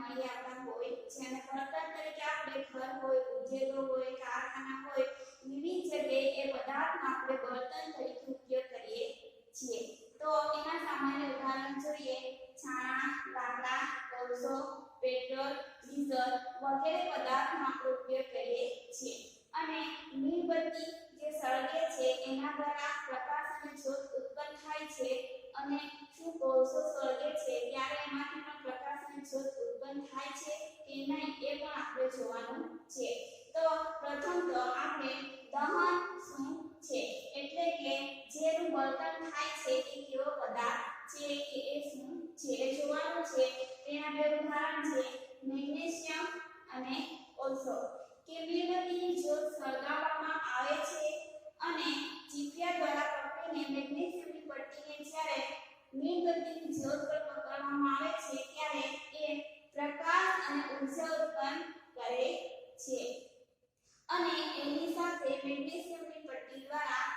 મળી આવતા હોય છે અને બળતણ તરીકે આપણે ઘર હોય, ઉદ્યોગો હોય, કારખાના હોય, વિવિધ જગ્યાએ એ પદાર્થનો આપણે બળતણ તરીકે ઉપયોગ કરીએ છીએ. તો એના સામાન્ય ઉદાહરણ જોઈએ છાણા, લાકડા, કોલસો, પેટ્રોલ, ડીઝલ વગેરે પદાર્થનો આપણે ઉપયોગ કરીએ છીએ. અને મીણબત્તી જે સળગે છે એના દ્વારા પ્રકાશ અને જ્યોત ઉત્પન્ન થાય છે અને શું કોલસો સળગે છે ત્યારે એમાંથી પણ પ્રકાશ અને જ્યોત ઉત્પન્ન થાય છે કે નહીં એ પણ આપણે જોવાનું છે. તો પ્રથમ તો આપણે દહન શું છે એટલે કે જેનું બળતણ થાય છે એ કેવો પદાર્થ છે કે એ શું છે એ જોવાનું છે. તેના બે ઉદાહરણ છે મેગ્નેશિયમ અને કોલસો. કે મીણબત્તીની જ્યોત સળગાવવામાં આવે છે અને ચીપિયા દ્વારા પકડીને મેગ્નેશિયમની પટ્ટીને જ્યારે મીણબત્તીની જ્યોત પર પકડવામાં આવે છે ત્યારે એ પ્રકાશ અને ઉર્જા ઉત્પન્ન કરે છે અને એની સાથે મેગ્નેશિયમની પટ્ટી દ્વારા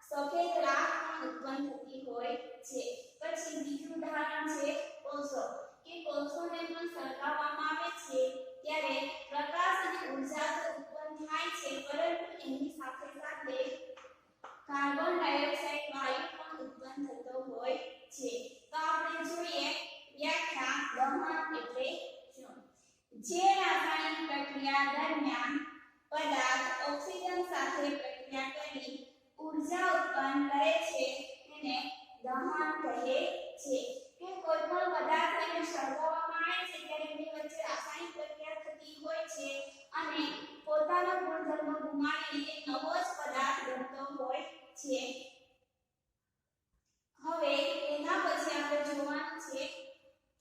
સફેદ રાખ પણ ઉત્પન્ન થતી હોય છે. પછી બીજું ઉદાહરણ છે કોલસો. કે કોલસોને પણ સળગાવવામાં આવે છે ત્યારે પ્રકાશ અને ઉર્જા તો ઉત્પન્ન થાય છે પરંતુ એની સાથે સાથે કાર્બન ડાયોક્સાઇડ વાયુ પણ ઉત્પન્ન થતો હોય છે. તો આપણે જોઈએ વ્યાખ્યા દહન એટલે શું. જે રાસાયણિક પ્રક્રિયા દરમિયાન પદાર્થ ઓક્સિજન સાથે પ્રક્રિયા કરી ઉર્જા ઉત્પન્ન કરે છે તેને દહન કહે છે. કે કોઈ પણ પદાર્થને સળગાવવામાં આવે છે ત્યારે એની વચ્ચે રાસાયણિક પ્રક્રિયા થતી હોય છે અને પોતાનો ગુણધર્મ ગુમાવીને નવો જ પદાર્થ બનતો હોય છે. હવે એના પછી આપણે જોવાનું છે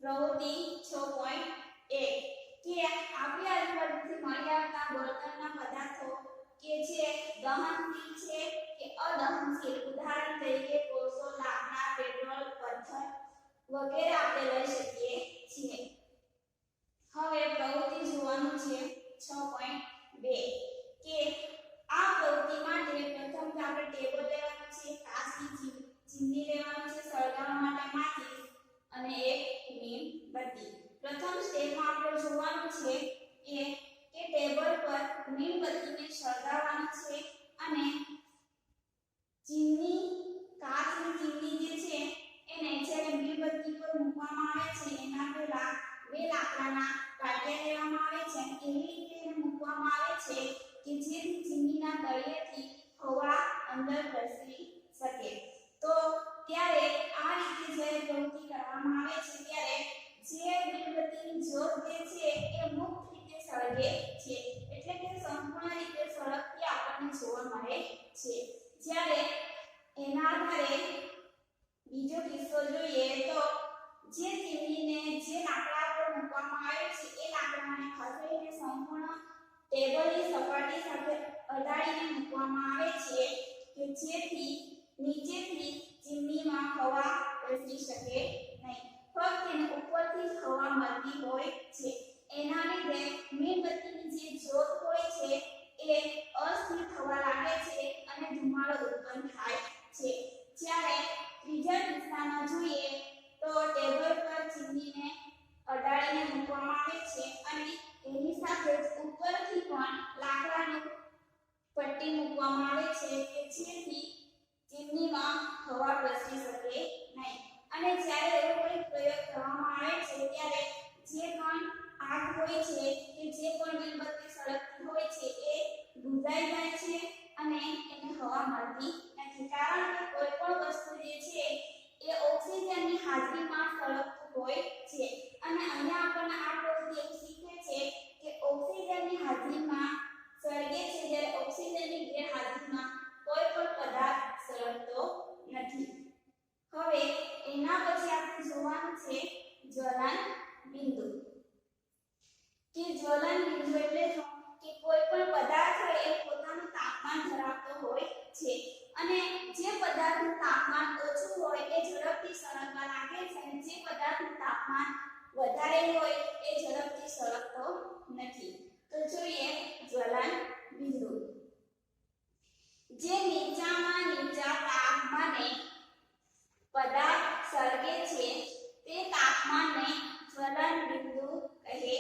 પ્રવૃત્તિ 6.1 કે આપણે આજુબાજુથી મળી આવતા બળતણના પદાર્થો કે જે દહનશીલ છે કે અદહનશીલ. ઉદાહરણ તરીકે કોલસો, લાકડા, પેટ્રોલ, પથ્થર વગેરે આપણે લઈ શકીએ છીએ. હવે પ્રવૃત્તિ જોવાનું છે 6.2 કે આ પ્રવૃત્તિ માટે પ્રથમ તો આપણે ટેબલ લેવાનું છે, કાચની ચીમની લેવાનું છે સળગાવવા માટે માચીસ અને એક મીણબત્તી. પ્રથમ સ્ટેપમાં આપણે જોવાનું છે કે ટેબલ પર મીણબત્તીને સળગાવવાનું છે અને ચીમની કાચની ચીમની જે છે એને જ્યારે મીણબત્તી પર મૂકવામાં આવે છે એના પહેલા બે લાકડાના પાટિયા લેવામાં આવે છે અને એવી રીતે એને મૂકવામાં આવે છે કે જેથી ચીમનીના તળિયેથી હવા અંદર પ્રસરી શકે. તો ત્યારે આ રીતે જ્યારે પ્રવૃત્તિ કરવામાં આવે છે ત્યારે જે મીણબત્તીની જ્યોત જે છે એ મુક્ત રીતે સળગે છે એટલે કે સંપૂર્ણ રીતે સળગતી આપણને જોવા મળે છે. જ્યારે એના આધારે બીજો કિસ્સો જોઈએ તો જે ચીમનીને જે લાકડા પર મૂકવામાં આવે છે એ લાકડાને ખસેડીને સંપૂર્ણ ટેબલની સપાટી સાથે અડાડીને મૂકવામાં આવે છે કે જેથી નીચેથી ચીમનીમાં હવા પ્રસરી શકે નહીં. ફક્ત એને ઉપરથી જ હવા મળતી હોય છે. એના લીધે મીણબત્તીની જે જ્યોત હોય છે એ અસ્થિર થવા લાગે છે અને ધુમાડો ઉત્પન્ન થાય છે. જ્યારે ત્રીજા કિસ્સામાં જોઈએ તો ટેબલ પર ચીમનીને અડાડીને મૂકવામાં આવે છે અને એની સાથે ઉપરથી પણ લાકડાની પટ્ટી મૂકવામાં આવે છે કે જેથી ચીમનીમાં હવા પ્રસરી શકે નહીં. અને જ્યારે એવો કોઈ પ્રયોગ કરવામાં આવે છે ત્યારે જે પણ આગ હોય છે કે જે પણ મીણબત્તી સળગતી હોય છે એ બુઝાઈ જાય છે અને એને હવા મળતી નથી. કારણ કે કોઈ પણ વસ્તુ જે છે એ ઓક્સિજનની હાજરીમાં સળગતું હોય છે અને અહીંયા આપણને આ પ્રવૃત્તિ એવું શીખવે છે કે ઓક્સિજનની હાજરીમાં સળગે છે જ્યારે ઓક્સિજનની ગેરહાજરીમાં કોઈ પણ પદાર્થ સળગતો નથી. હવે એના પછી આપણે જોવાનું છે જ્વલન બિંદુ. કે જ્વલન બિંદુ એટલે કે કોઈ પણ પદાર્થ હોય એ પોતાનું તાપમાન ધરાવતો હોય છે અને જે પદાર્થનું તાપમાન ઓછું હોય એ ઝડપથી સળગવા લાગે છે અને જે પદાર્થનું તાપમાન વધારે હોય એ ઝડપથી સળગતો નથી. તો જોઈએ જ્વલન બિંદુ. જે નીચામાં નીચા તાપમાને પદાર્થ સળગે છે તે તાપમાનને જ્વલન બિંદુ કહે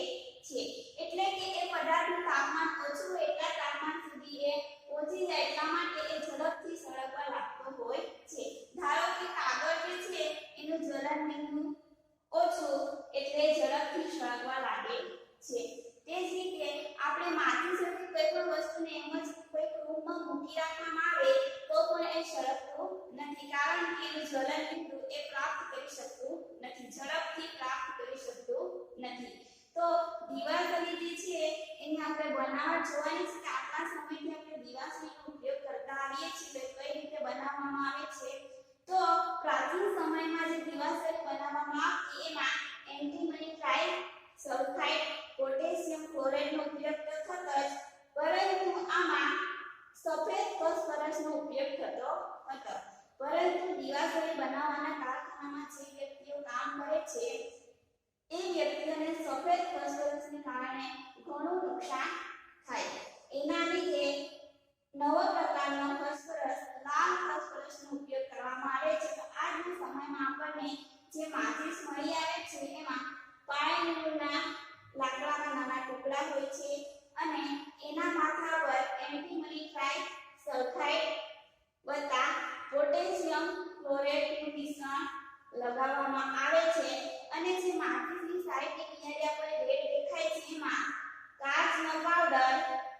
આપણે માટી સાથે કોઈ પણ વસ્તુને એમ જ કોઈ રૂમમાં મૂકી રાખવામાં આવે તો પણ એ સળગતું નથી, કારણ કે એનું જ્વલન બિંદુ એ પ્રાપ્ત કરી શકતું નથી, ઝડપથી પ્રાપ્ત કરી શકતું નથી. તો દીવાસળી જે છે એની આપણે બનાવટ જોવાની છે કે આટલા સમયથી આપણે દીવાસળીનો ઉપયોગ કરતા આવીએ છીએ તો કઈ રીતે બનાવવામાં આવે છે. તો પ્રાચીન સમયમાં જે દીવાસળી બનાવવામાં આવતી એમાં એન્ટીમની ટ્રાઇ સલ્ફાઇડ પોટેશિયમ ક્લોરાઇડનો ઉપયોગ તો થતો જ, પરંતુ આમાં સફેદ ફોસ્ફરસનો ઉપયોગ થતો હતો. પરંતુ દીવાસળી બનાવવાના કારખાનામાં જે વ્યક્તિઓ કામ કરે છે એ વ્યક્તિઓને સફેદ ફોસ્ફરસને કારણે ઘણું નુકસાન થાય. એના લીધે નવો પ્રકારનો ફોસ્ફરસ લાલ ફોસ્ફરસનો ઉપયોગ કરવામાં આવે છે. તો આજના સમયમાં આપણને જે માચિસ મળી આવે છે એમાં પાઇનના લાકડાના નાના ટુકડા હોય છે અને એના માથા પર એન્ટીમની ટ્રાઇ સલ્ફાઇડ વત્તા પોટેશિયમ ક્લોરાઇડનું મિશ્રણ લગાવવામાં આવે છે અને જે માચિસની સાઈડની કિનારે આપણે રેડ દેખાય છે એમાં કાચનો પાવડર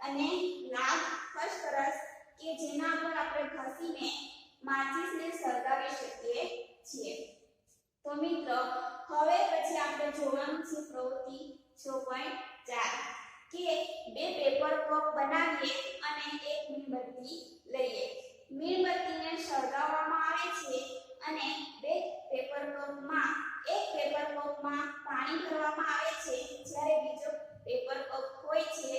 અને લાલ ફોસ્ફરસ કે જેના પર આપણે ઘસીને માચિસને સળગાવી શકીએ છીએ. તો મિત્રો હવે પછી આપણે જોવાનું છે પ્રવૃત્તિ 6.4 કે બે પેપર કપ બનાવીએ અને એક મીણબત્તી લઈએ. મીણબત્તીને સળગાવવામાં આવે છે અને બે પેપર કપમાં એક પેપર કપમાં પાણી ભરવામાં આવે છે, જ્યારે બીજો પેપર કપ હોય છે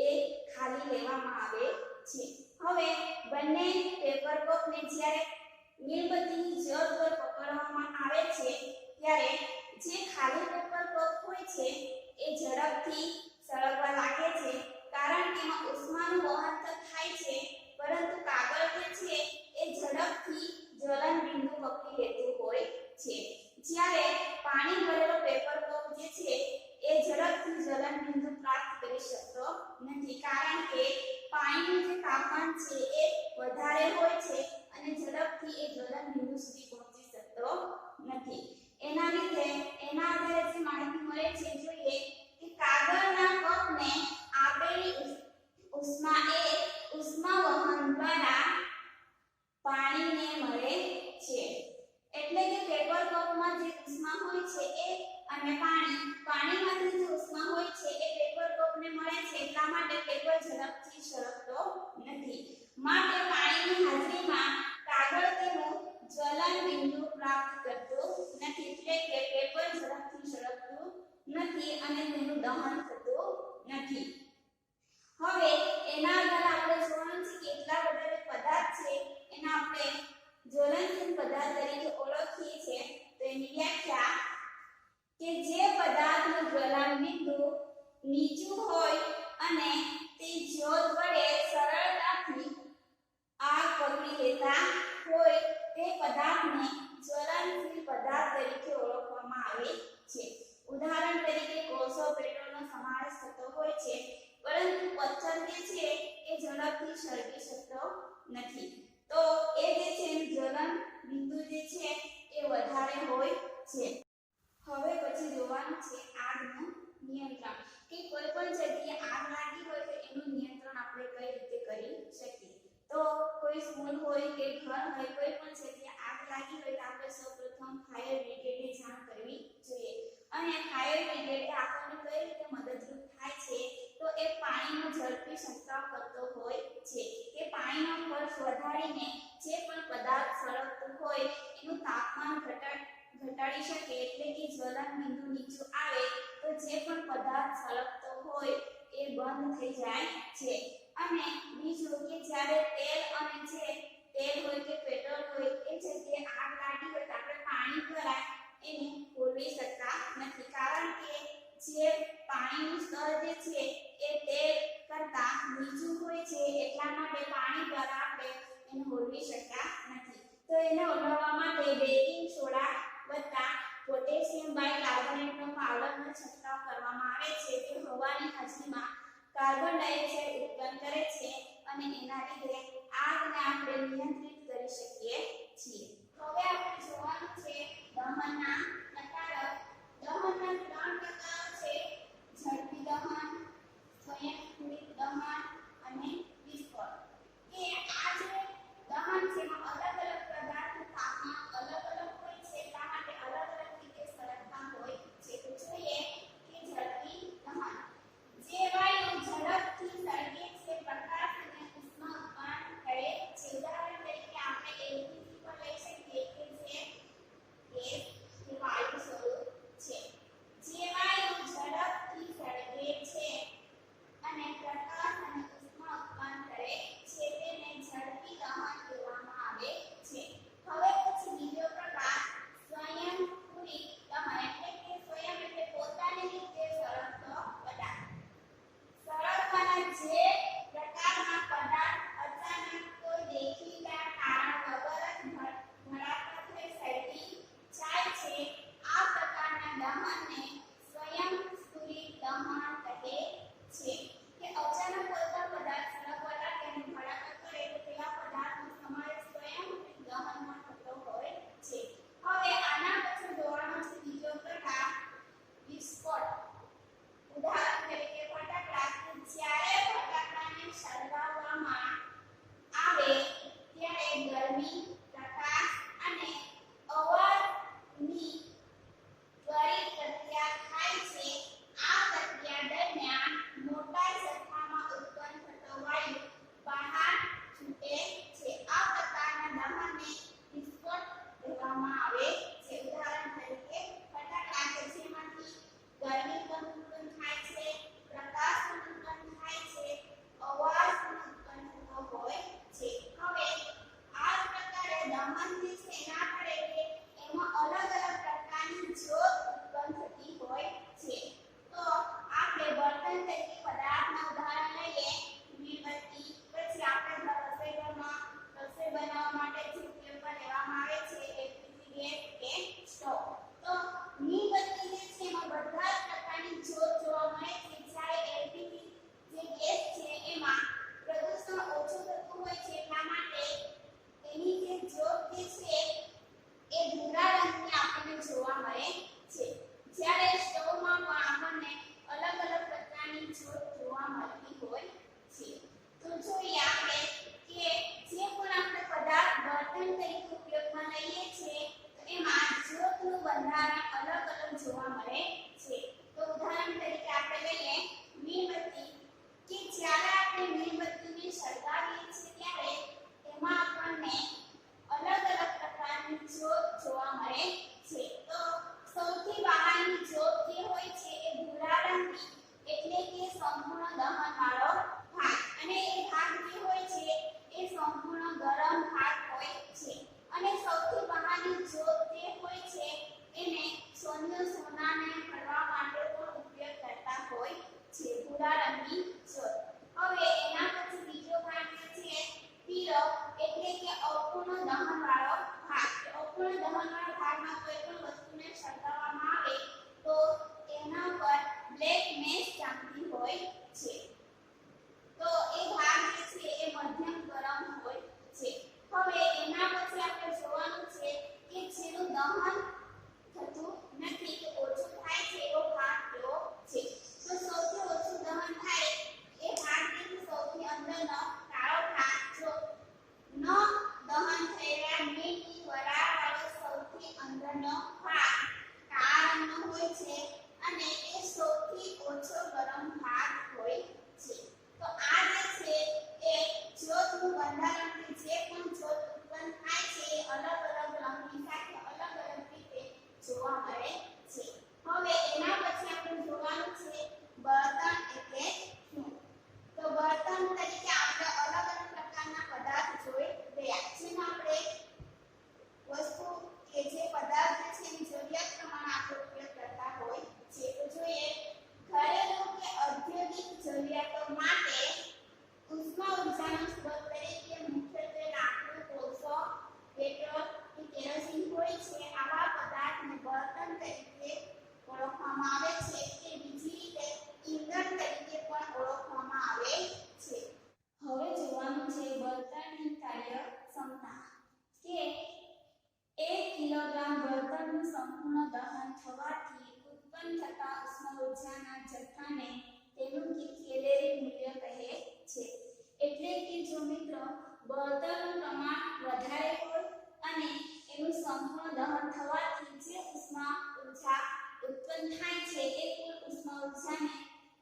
એ ખાલી લેવામાં આવે છે. હવે બંને પેપર કપને જ્યારે મીણબત્તીની જળ પર પકડવામાં આવે છે ત્યારે જે ખાલી પેપર કપ હોય છે એ ઝડપથી સળગવા લાગે છે, કારણ કે એમાં ઉષ્માનું વહન તો થાય છે પરંતુ કાગળ જે છે એ ઝડપથી જ્વલન બિંદુ પકડી લેતું હોય છે. જ્યારે પાણી ભરેલો પેપર કપ જે છે એ ઝડપથી જ્વલન બિંદુ પ્રાપ્ત કરી શકતો નથી, કારણ કે પાણીનું જે તાપમાન છે એ વધારે હોય છે અને ઝડપથી એ જ્વલન બિંદુ સુધી પહોંચી શકતો નથી. એના લીધે એના આધારે જે માહિતી મળે છે જોઈએ કે કાગળના કપને આપેલી ઉષ્મા એ ઉષ્મા વહન દ્વારા પાણીને મળે છે. એટલે કે પેપર કપમાં જે ઉષ્મા હોય છે એ અને પાણીમાંથી જે ઉષ્મા હોય છે એ પેપર કપને મળે છે, એટલા માટે પેપર ઝડપથી સળગતો નથી. માટે પાણીની હાજરીમાં કાગળ તેનું જ્વલન બિંદુ પ્રાપ્ત કરતું નથી, એટલે કે પેપર ઝડપથી સળગતું નથી અને તેનું દહન થતું નથી. હવે એના આધારે આપણે જોવાનું છે કે કેટલા બધા પદાર્થ છે એના આપણે જ્વલનશીલ પદાર્થ તરીકે ઓળખીએ છીએ. તો એની વ્યાખ્યા કે જે પદાર્થનું જ્વલન બિંદુ નીચું હોય અને તે જ્યોત વડે સરળતાથી આગ પકડી લેતા હોય તે પદાર્થને જ્વલનશીલ પદાર્થ તરીકે ઓળખવામાં આવે છે. ઉદાહરણ તરીકે કોલસો પેટ્રોલનો સમાવેશ થતો હોય છે, પરંતુ પથ્થર જે છે એ ઝડપથી સળગી શકતો નથી. તો એ જે છે જ્વલન બિંદુ જે છે એ વધારે હોય છે. હવે પછી જોવાનું છે આગનું નિયંત્રણ, કે કોઈ પણ જગ્યાએ આગ લાગી હોય તો એનું નિયંત્રણ આપણે કઈ રીતે કરી શકીએ. તો કોઈ સ્કૂલ હોય કે ઘર હોય, કોઈ પણ જગ્યાએ આગ લાગી હોય તો આપણે સૌપ્રથમ ફાયર બ્રિગેડને જાણ કરવી જોઈએ અને ફાયર બ્રિગેડ આપણને કઈ રીતે મદદરૂપ થાય છે તો એ પાણીનો ઝડપી છંટકાવ કરતો હોય છે, કે પાણીનો ફોર્સ વધારીને જે પણ પદાર્થ સળગતું હોય એનું તાપમાન ઘટાડી શકે, એટલે કે જ્વલન બિંદુ નીચું આવે તો જે પણ પદાર્થ સળગતો હોય એ બંધ થઈ જાય છે. અને બીજું કે જ્યારે તેલ હોય કે પેટ્રોલ હોય એ જગ્યાએ આગ લાગી હોય તો આપણે પાણી દ્વારા એને હોલવી શકતા નથી, કારણ કે જે પાણીનું સ્તર જે છે એ તેલ કરતા નીચું હોય છે, એટલા માટે પાણી દ્વારા આપણે એને હોલવી શકતા નથી. તો એને ઓલવવા માટે બેકિંગ સોડા વત્તા પોટેશિયમ બાયકાર્બોનેટનો પાવડરનો છંટકાવ કરવામાં આવે છે, જે હવાની હાજરીમાં કાર્બન ડાયોક્સાઇડ ઉત્પન્ન કરે છે અને એના લીધે આગને આપણે નિયંત્રિત કરી શકીએ છીએ. હવે આપણે જોવાનું છે દહનના પ્રકારો. દહનના 3 પ્રકારો છે: ઝડપી દહન, સંયુક્ત ભાગની શોધ. હવે એના પછી બીજો ભાગ છે પીળો એટલે કે અપૂર્ણ દહનવાળો ભાગ. અપૂર્ણ દહનવાળા ભાગમાં કોઈ પણ વસ્તુને સળગાવવામાં આવે તો એના પર બ્લેક મેશ જામતી હોય છે. તો એ ભાગ છે એ મધ્યમ ગરમ હોય છે. હવે એના પછી આપણે જોવાનું છે કે જેનું દહન થતું નથી કે ઓછું થાય છે એવો ભાગ કયો છે. તો સૌથી ઓછું દહન થાય એ ભાગ એટલે સૌથી અંદરનો કાળો ભાગ. જો ન દહન થયેલા મીઠી વરાળવાળો સૌથી અંદરનો ભાગ કાળા રંગનો હોય છે અને એ સૌથી ઓછો ગરમ ભાગ હોય છે. તો આ જે છે એ જ્યોતનું બંધારણથી જે પણ જ્યોત ઉત્પન્ન થાય છે એ અલગ અલગ રંગની સાથે અલગ અલગ રીતે જોવા મળે છે. હવે એના પછી આપણે જોવાનું છે બળતણ એટલે શું. તો બળતણ તરીકે આપણે અલગ અલગ પ્રકારના પદાર્થ જોઈ ગયા. જેમાં આપણે વસ્તુ કે જે પદાર્થ છે એની જરૂરિયાત પ્રમાણે આપણે ઉપયોગ કરતા હોય છે. તો જોઈએ ઘરેલું કે ઔદ્યોગિક જરૂરિયાતો માટે ઉષ્મા ઉર્જાનો સ્ત્રોત તરીકે મુખ્યત્વે લાકડું, કોલસો, પેટ્રોલ કે કેરોસીન હોય છે. આવા પદાર્થને બળતણ તરીકે ઓળખવામાં આવે છે કે બીજી રીતે ઈંધણ તરીકે પણ ઓળખવામાં આવે છે. હવે જોવાનું છે બળતણની કાર્યક્ષમતા કે 1 કિલોગ્રામ બળતણનું સંપૂર્ણ દહન થવાથી ઉત્પન્ન થતા ઉષ્મા ઉર્જાના જથ્થાને તેનું કેલરી મૂલ્ય કહે છે. એટલે કે જો મિત્રો બળતણનું પ્રમાણ વધારે હોય અને એનું સંપૂર્ણ દહન થવાથી જે ઉષ્મા ઉર્જા ઉત્પન્ન થાય છે એ કુલ ઉષ્મા ઉર્જાને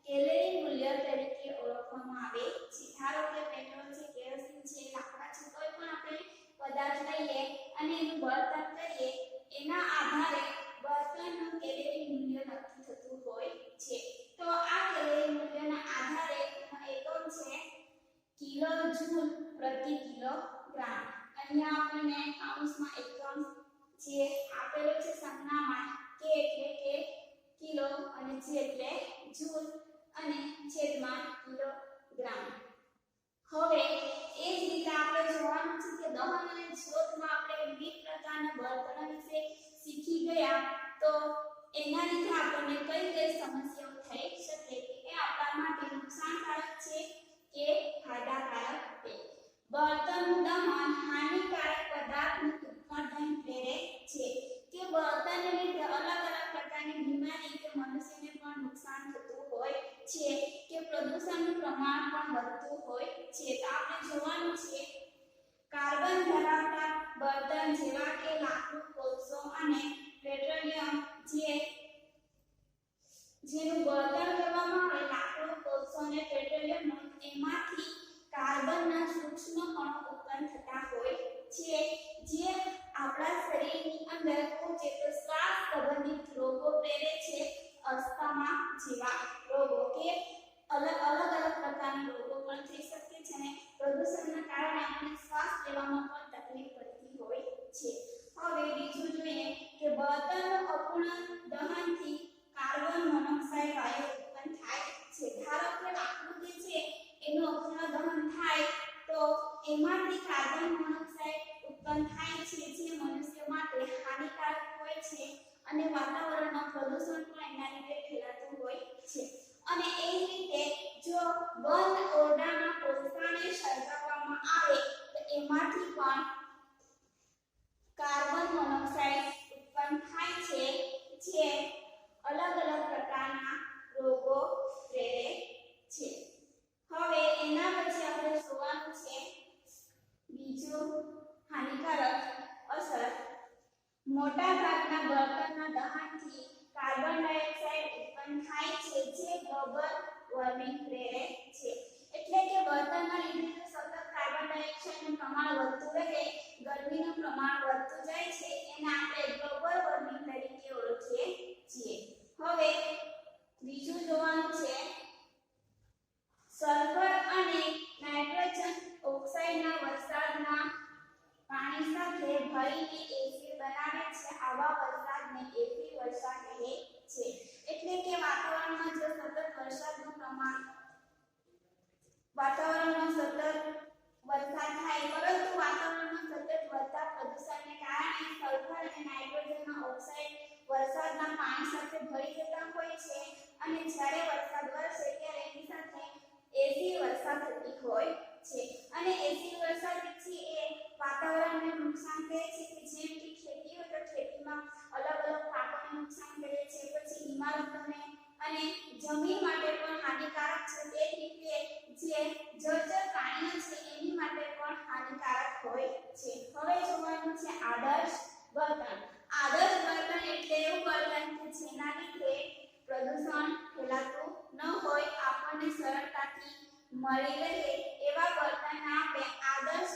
કેલરી મૂલ્ય તરીકે ઓળખવામાં આવે છે. ધારો કે પેટ્રોલ છે, કેરોસીન છે, લાકડા છે, કોઈ પણ આપણે પદાર્થ લઈએ અને એનું બળતણ કરીએ એના આધારે બળતણનું કેલરી મૂલ્ય નક્કી થતું હોય છે. તો આ કેલરી મૂલ્યના આધારે એનો એકમ છે કિલો જૂલ પ્રતિ કિલોગ્રામ. અહીંયા આપણને કૌંસમાં એકમ જે આપેલો છે સંજ્ઞામાં કે એટલે કે કિલો અને જે એટલે જૂલ અને છેદમાં કિલોગ્રામ. હવે એ જ રીતે આપણે જોવાનું છે કે દહન અને જ્યોતમાં આપણે વિવિધ પ્રકારના બળતણ વિશે શીખી ગયા. તો એના લીધે આપણને કઈ કઈ સમસ્યાઓ થઈ શકે એ આપણા માટે નુકસાનકારક છે કે ફાયદાકારક છે. બળતણનું દહન હાનિકારક પદાર્થનું ઉત્પાદન પ્રેરે છે કે બળતણને લીધે અલગ અલગ પ્રકારની બીમારી કે મનુષ્યને પણ નુકસાન થતું હોય છે કે પ્રદૂષણનું પ્રમાણ પણ વધતું હોય છે. તો આપણે જોવાનું છે કાર્બન ધરાવતા બળતણ જેવા કે લાકડું, કોલસો અને પેટ્રોલિયમ જેનું બળતણ કરવામાં આવે લાકડું, કોલસો અને પેટ્રોલિયમ એમાંથી કાર્બનના સૂક્ષ્મ કણો ઉત્પન્ન થતા હોય છે જે આપણા શરીરની અંદર પહોંચે તો શ્વાસ સંબંધિત રોગો પ્રેરે છે. અસ્થમા જેવા રોગો કે અલગ પ્રકારના રોગો પણ થઈ શકે છે અને પ્રદૂષણના કારણે આપણને શ્વાસ લેવામાં પણ તકલીફ પડતી હોય છે. હવે બીજું જોઈએ કે બળતણનું અપૂર્ણ દહનથી કાર્બન મોનોક્સાઇડ વાયુ ઉત્પન્ન થાય છે. ધારો કે લાકડું જે છે એનું અપૂર્ણ દહન થાય તો એમાંથી કાર્બન મોનોક્સાઇડ ઉત્પન્ન થાય છે જે મનુષ્ય માટે હાનિકારક હોય છે અને વાતાવરણમાં પ્રદૂષણ પણ એના લીધે ફેલાતું હોય છે. અને એ જ રીતે જો બંધ ઓરડામાં કોલસાને સળગાવવામાં આવે તો એમાંથી પણ કાર્બન મોનોક્સાઇડ ઉત્પન્ન થાય છે જે અલગ પ્રકારના રોગો પ્રેરે છે. હવે એના પછી આપણે જોવાનું છે બીજું હાનિકારક અસર. મોટા ભાગના બળતણના દહનથી કાર્બન ડાયોક્સાઇડ ઉત્પન્ન થાય છે જે ગ્લોબલ વોર્મિંગ પ્રેરે છે. એટલે કે બળતણના લીધે જો સતત કાર્બન ડાયોક્સાઇડનું પ્રમાણ વધતું રહે, ગરમીનું પ્રમાણ વધતું જાય છે એને આપણે ગ્લોબલ વોર્મિંગ તરીકે ઓળખીએ છીએ. હવે બીજું જોવાનું છે સલ્ફર અને નાઇટ્રોજન ઓક્સાઇડના વરસાદના પાણી સાથે ભળીને એસિડ બનાવે છે. આવા વરસાદને એસિડ વર્ષા કહે છે. એટલે કે વાતાવરણમાં જો સતત વરસાદનું પ્રમાણ વાતાવરણમાં સતત વરસાદ થાય, પરંતુ વાતાવરણમાં સતત વધતા પ્રદૂષણને કારણે સલ્ફર અને નાઇટ્રોજનના ઓક્સાઇડ વરસાદના પાણી સાથે ભળી જતા હોય છે અને જ્યારે વરસાદ વરસે ત્યારે એની સાથે એસિડ વર્ષા થતી હોય છે અને એસિડ વર્ષા જે છે એ વાતાવરણને નુકસાન કરે છે કે જેમ કે ખેતી હોય તો ખેતીમાં અલગ અલગ પાકોને નુકસાન કરે છે, પછી ઇમારતોને અને જમીન માટે પણ હાનિકારક છે, તે રીતે જે જળચર પ્રાણીઓ છે એની માટે પણ હાનિકારક હોય છે. હવે જોવાનું છે આદર્શ વર્તન. આદર્શ વર્તન એટલે એવું વર્તન કે જેના લીધે પ્રદૂષણ ફેલાતું ન હોય, આપણને સરળતાથી મળી રહે એવા વર્તનને આપણે આદર્શ